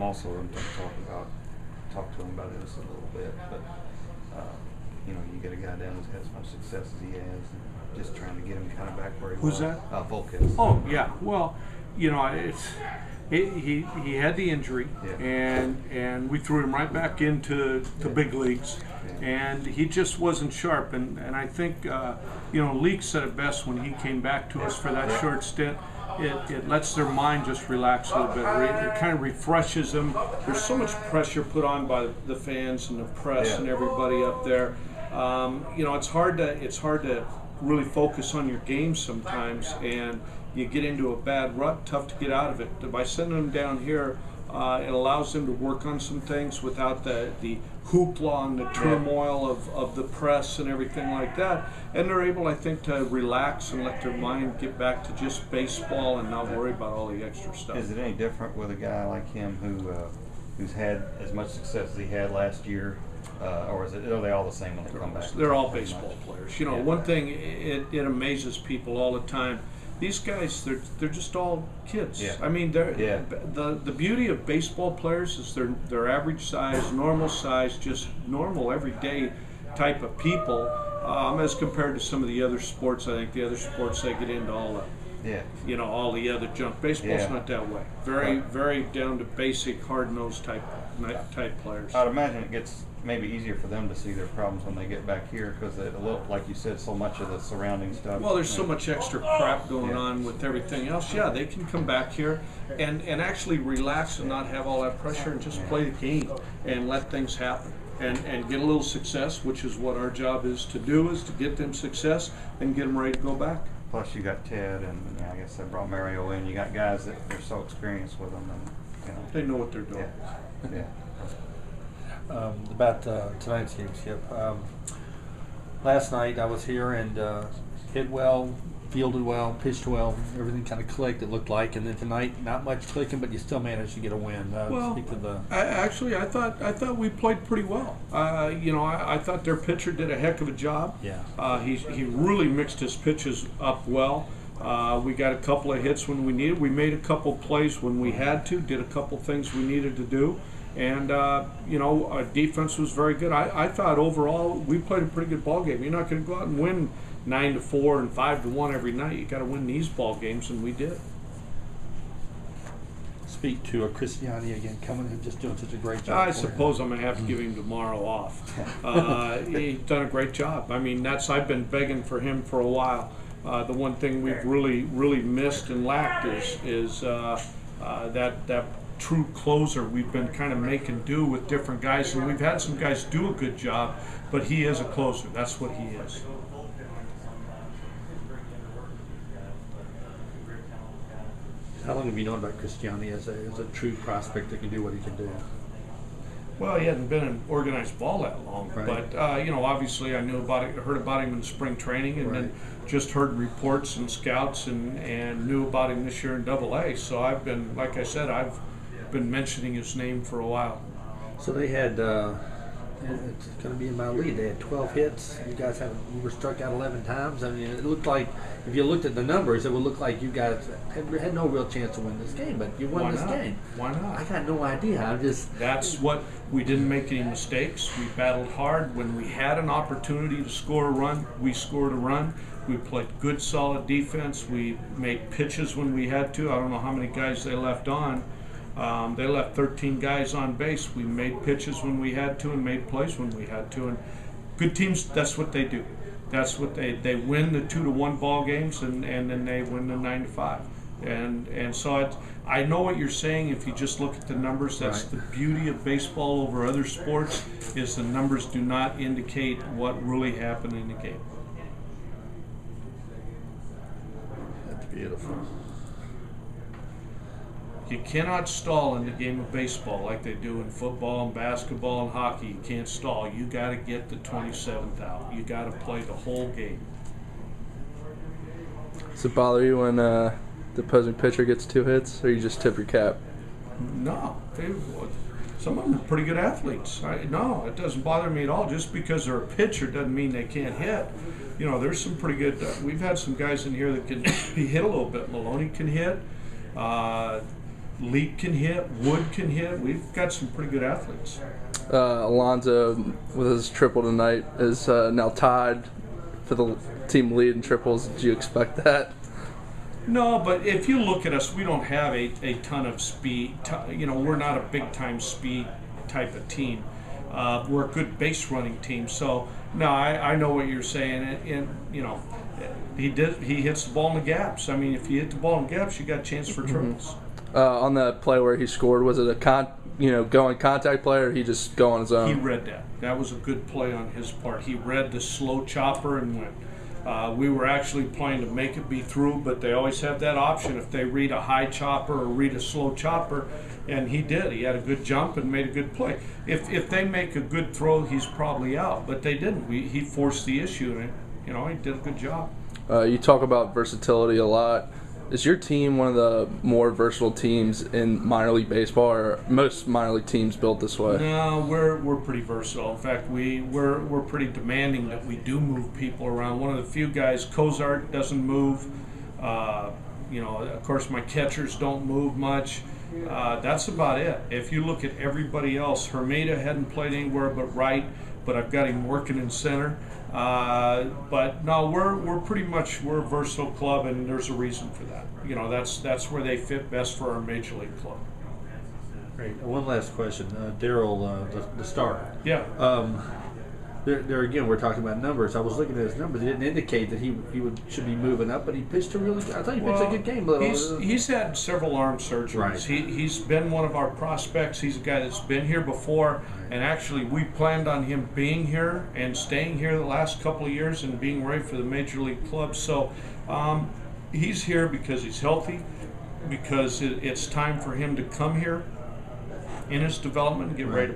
I'm also going to talk to him about this a little bit. But you know, you get a guy down who's had as much success as he has, and just trying to get him kind of back where he was. Who's that? Volquez. Oh yeah. Well, you know, he had the injury, and we threw him right back into the big leagues, and he just wasn't sharp. And I think you know, Leak said it best when he came back to us for that short stint. It lets their mind just relax a little bit. It kind of refreshes them. There's so much pressure put on by the fans and the press and everybody up there. You know, it's hard to really focus on your game sometimes, and you get into a bad rut. Tough to get out of it. By sending them down here, it allows them to work on some things without the hoopla and the turmoil of the press and everything like that. And they're able, I think, to relax and let their mind get back to just baseball and not worry about all the extra stuff. Is it any different with a guy like him who's had as much success as he had last year, or are they all the same when they come back? They're all baseball players. You know, one thing, it amazes people all the time. These guys, they're just all kids. I mean, the beauty of baseball players is they're average size, normal size, just normal everyday type of people, as compared to some of the other sports. I think the other sports, they get into all the you know, all the other junk. Baseball's not that way. Very down to basic, hard-nosed type players. I'd imagine it gets maybe easier for them to see their problems when they get back here, because they look, like you said, so much of the surrounding stuff. Well, there's so much extra crap going on with everything else. Yeah, they can come back here and actually relax and not have all that pressure and just play the game and let things happen and get a little success, which is what our job is to do, is to get them success and get them ready to go back. Plus, you got Ted, and I guess they brought Mario in. You got guys that are so experienced with them, and you know, they know what they're doing. About tonight's game, Skip. Last night I was here and hit well, fielded well, pitched well. Everything kind of clicked, it looked like. And then tonight, not much clicking, but you still managed to get a win. Well, speak to the... I thought we played pretty well. You know, I thought their pitcher did a heck of a job. Yeah. He really mixed his pitches up well. We got a couple of hits when we needed. We made a couple plays when we had to. Did a couple things we needed to do. And, you know, our defense was very good. I thought overall we played a pretty good ball game. You're not going to go out and win 9-4 and 5-1 every night. You got to win these ball games, and we did. Speak to Christiani again, coming in, just doing such a great job. I suppose I'm going to have to give him tomorrow off. He's done a great job. I mean, I've been begging for him for a while. The one thing we've really missed and lacked is that true closer. We've been kind of making do with different guys, and we've had some guys do a good job, but he is a closer. That's what he is. How long have you known about Christiani as a true prospect that can do what he can do? Well, he hadn't been in organized ball that long, right. But you know, obviously, I knew about it, heard about him in spring training, and then just heard reports and scouts, and knew about him this year in AA. So I've been, like I said, I've been mentioning his name for a while. So they had, it's going to be in my lead. They had 12 hits. You guys were struck out 11 times. I mean, it looked like, if you looked at the numbers, it would look like you guys had no real chance to win this game, but you won this game. Why not? I got no idea. That's what, we didn't make any mistakes. We battled hard. When we had an opportunity to score a run, we scored a run. We played good, solid defense. We made pitches when we had to. I don't know how many guys they left on. They left 13 guys on base. We made pitches when we had to and made plays when we had to. And good teams, that's what they do. That's what they win the 2-1 ball games, and then they win the 9-5. And so I know what you're saying. If you just look at the numbers, that's the beauty of baseball over other sports, is the numbers do not indicate what really happened in the game. That's beautiful. You cannot stall in the game of baseball like they do in football and basketball and hockey. You can't stall. You got to get the 27th out. You got to play the whole game. Does it bother you when the opposing pitcher gets 2 hits, or you just tip your cap? No. Some of them are pretty good athletes. No, it doesn't bother me at all. Just because they're a pitcher doesn't mean they can't hit. You know, there's some pretty good we've had some guys in here that can be hit a little bit. Maloney can hit. Leap can hit, Wood can hit. We've got some pretty good athletes. Alonzo, with his triple tonight, is now tied for the team lead in triples. Did you expect that? No, but if you look at us, we don't have a ton of speed. We're not a big-time speed type of team. We're a good base running team. So, no, I know what you're saying. And he hits the ball in the gaps. I mean, if you hit the ball in gaps, you got a chance for triples. On that play where he scored, was it a going contact play, or he just go on his own? He read that. That was a good play on his part. He read the slow chopper and went. We were actually playing to make it be through, but they always have that option if they read a high chopper or read a slow chopper, and he did. He had a good jump and made a good play. If they make a good throw, he's probably out, but they didn't. He forced the issue, and he did a good job. You talk about versatility a lot. Is your team one of the more versatile teams in minor league baseball, or most minor league teams built this way? No, we're pretty versatile. In fact, we're pretty demanding that we do move people around. One of the few guys, Cozart, doesn't move. Of course, my catchers don't move much. That's about it. If you look at everybody else, Hermida hadn't played anywhere but right, but I've got him working in center. But no, we're a versatile club, and there's a reason for that. That's where they fit best for our major league club. Great. One last question, Daryl, the star. Yeah. There again, we're talking about numbers. I was looking at his numbers. It didn't indicate that he should be moving up, but he pitched a really good. I thought he pitched a good game. He's had several arm surgeries. Right. He's been one of our prospects. He's a guy that's been here before, and actually we planned on him being here and staying here the last couple of years and being ready for the major league club. So he's here because he's healthy, because it's time for him to come here in his development and get ready to